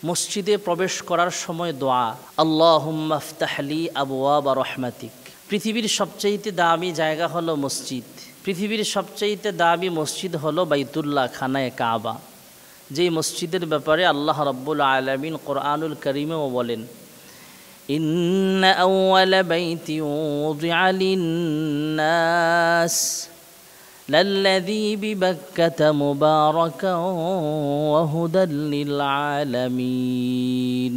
মসজিদে প্রবেশ করার সময় দোয়া, আল্লাহুম্মা ইফতাহলি আবওয়াবা রাহমাতিক। পৃথিবীর সবচেয়ে দামি জায়গা হলো মসজিদ। পৃথিবীর সবচেয়ে দামি মসজিদ হলো বাইতুল্লাহ, খানায়ে কাবা, যেই মসজিদের ব্যাপারে আল্লাহ রাব্বুল আলামিন কোরআনুল কারীমেও বলেন, ইন্না আউওয়ালা বাইতিন উযিআ লিন-নাস লাল্লাযী বিবাক্কাতা মুবারাকান ওয়া হুদাল লিল আলামিন।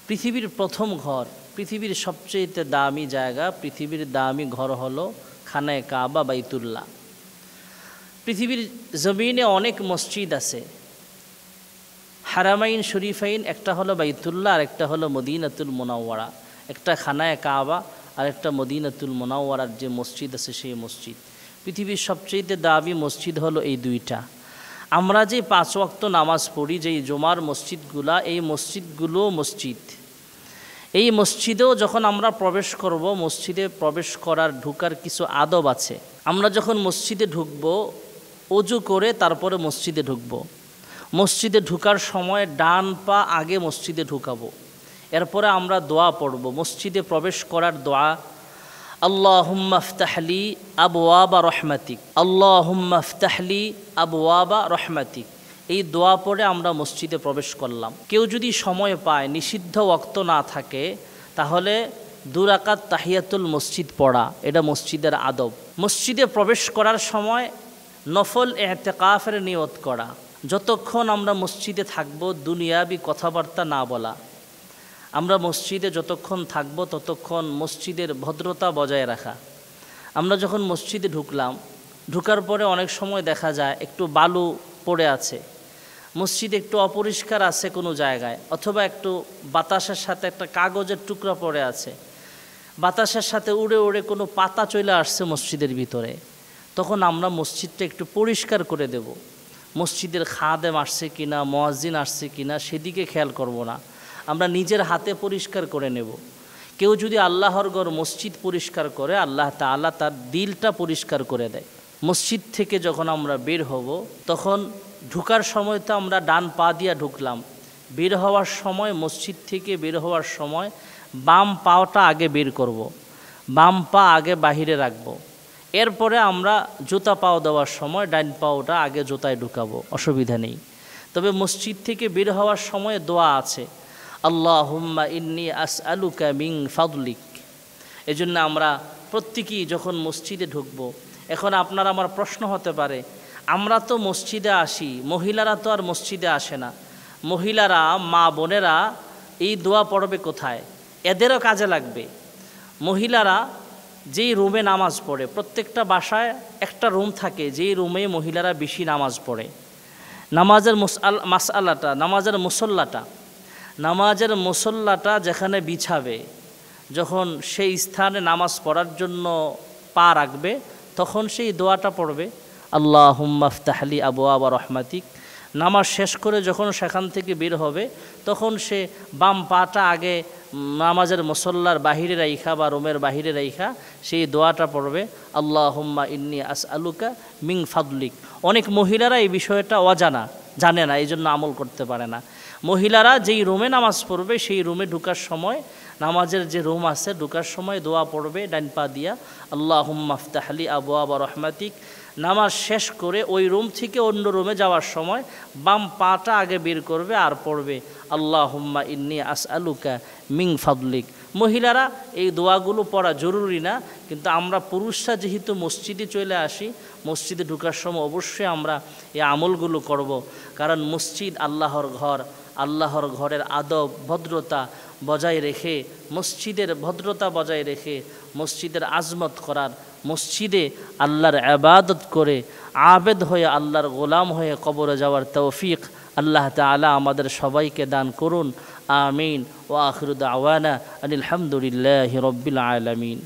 পৃথিবীর প্রথম ঘর, পৃথিবীর সবচেয়ে দামি জায়গা, পৃথিবীর দামি ঘর হলো খানায়ে কাবা, বাইতুল্লাহ। পৃথিবীর জমিনে অনেক মসজিদ আছে, হারামাইন শরীফাইন, একটা হলো বাইতুল্লাহ আর একটা হলো মদিনাতুল মুনাওয়ারা, একটা খানায়ে কাবা আর একটা মদিনাতুল মুনাওয়ারার যে মসজিদ আছে সেই মসজিদ। পৃথিবীর সবচেয়ে দামি মসজিদ হলো এই দুইটা। আমরা যে 5 ওয়াক্ত নামাজ পড়ি, যেই জুমার মসজিদগুলা, এই মসজিদগুলো মসজিদ। এই মসজিদেও যখন আমরা প্রবেশ করব, মসজিদে প্রবেশ করার ঢুকার কিছু আদব আছে। আমরা যখন মসজিদে ঢুকব, ওযু করে তারপরে মসজিদে ঢুকব। মসজিদে ঢুকার সময় ডান পা আগে মসজিদে ঢুকাবো, এরপরে আমরা দোয়া পড়ব। মসজিদে প্রবেশ করার দোয়া, আল্লাহুম্মা ইফতাহলি আবওয়াবা রাহমাতিক, আল্লাহুম্মা ইফতাহলি আবওয়াবা রাহমাতিক। এই দোয়া পড়ে আমরা মসজিদে প্রবেশ করলাম। কেউ যদি সময় পায়, নিষিদ্ধ ওয়াক্ত না থাকে, তাহলে 2 রাকাত তাহিয়াতুল মসজিদ পড়া, এটা মসজিদের আদব। মসজিদে প্রবেশ করার সময় নফল ইতিকাফের নিয়ত করা। যতক্ষণ আমরা মসজিদে থাকব দুনিয়াবি কথাবার্তা না বলা। আমরা মসজিদে যতক্ষণ থাকব ততক্ষণ মসজিদের ভদ্রতা বজায় রাখা। আমরা যখন মসজিদে ঢুকলাম, ঢুকার পরে অনেক সময় দেখা যায় একটু বালু পড়ে আছে, মসজিদে একটু অপরিষ্কার আছে কোনো জায়গায়, অথবা একটু বাতাসের সাথে একটা কাগজের টুকরা পড়ে আছে, বাতাসের সাথে উড়ে উড়ে কোনো পাতা চলে আসছে মসজিদের ভিতরে। তখন আমরা মসজিদটা একটু পরিষ্কার করে দেব। মসজিদের খাদেম আসছে কিনা, মুয়াজ্জিন আসছে কিনা, সেদিকে খেয়াল করব না, আমরা নিজের হাতে পরিষ্কার করে নেব। কেউ যদি আল্লাহর ঘর মসজিদ পরিষ্কার করে, আল্লাহ তাআলা তার দিলটা পরিষ্কার করে দেয়। মসজিদ থেকে যখন আমরা বের হব, তখন ঢুকার সময় তো আমরা ডান পা দিয়ে ঢুকলাম, বের হওয়ার সময়, মসজিদ থেকে বের হওয়ার সময় বাম পাটা আগে বের করব, বাম পা আগে বাহিরে রাখব। এরপরে আমরা জুতা পাও দেওয়ার সময় ডান পাওটা আগে জুতায় ঢুকাবো, অসুবিধা নেই। তবে মসজিদ থেকে বের হওয়ার সময় দোয়া আছে, আল্লাহুম্মা ইন্নী আসআলুকা মিন ফাদলিক। এজন্য আমরা প্রত্যেকেই যখন মসজিদে ঢুকব, এখন আপনার আমার প্রশ্ন হতে পারে, আমরা তো মসজিদে আসি, মহিলারা তো আর মসজিদে আসে না, মহিলারা, মা বোনেরা এই দোয়া পড়বে কোথায়? এদেরও কাজে লাগবে। মহিলারা যেই রুমে নামাজ পড়ে, প্রত্যেকটা বাসায় একটা রুম থাকে, যেই রুমে মহিলারা বেশি নামাজ পড়ে, নামাজের মাসআলাটা, নামাজের মুসল্লাটা যেখানে বিছাবে, যখন সেই স্থানে নামাজ পড়ার জন্য পা রাখবে, তখন সেই দোয়াটা পড়বে, আল্লাহুম্মা ইফতাহলি আবওয়াবা রাহমাতিক। নামাজ শেষ করে যখন সেখান থেকে বের হবে, তখন সে বাম পাটা আগে নামাজের মুসল্লার বাহিরে রাইখা বা রুমের বাহিরে রাইখা সেই দোয়াটা পড়বে, আল্লাহুম্মা ইন্নী আসআলুকা মিন ফাদলিক। অনেক মহিলারা এই বিষয়টা অজানা, জানে না, এই জন্য আমল করতে পারে না। মহিলারা যেই রুমে নামাজ পড়বে, সেই রুমে ঢুকার সময়, নামাজের যে রুম আছে, ঢুকার সময় দোয়া পড়বে ডান পা দিয়া, আল্লাহুম্মা ইফতাহলি আবওয়াবা রাহমাতিক। নামাজ শেষ করে ওই রুম থেকে অন্য রুমে যাওয়ার সময় বাম পাটা আগে বের করবে আর পড়বে, আল্লাহুম্মা ইন্নী আসআলুকা মিন ফাদলিক। মহিলারা এই দোয়াগুলো পড়া জরুরি না, কিন্তু আমরা পুরুষরা যেহেতু মসজিদে চলে আসি, মসজিদে ঢুকার সময় অবশ্যই আমরা এই আমলগুলো করব। কারণ মসজিদ আল্লাহর ঘর, আল্লাহর ঘরের আদব ভদ্রতা বজায় রেখে, মসজিদের ভদ্রতা বজায় রেখে মসজিদের আজমত করার, মসজিদে আল্লাহর ইবাদত করে আবেদ হয়ে, আল্লাহর গোলাম হয়ে কবরে যাওয়ার তৌফিক আল্লাহ তাআলা আমাদের সবাইকে দান করুন। আমিন। ওয়া আখিরু দাওয়ানা আনিল হামদুলিল্লাহি রাব্বিল আলামিন।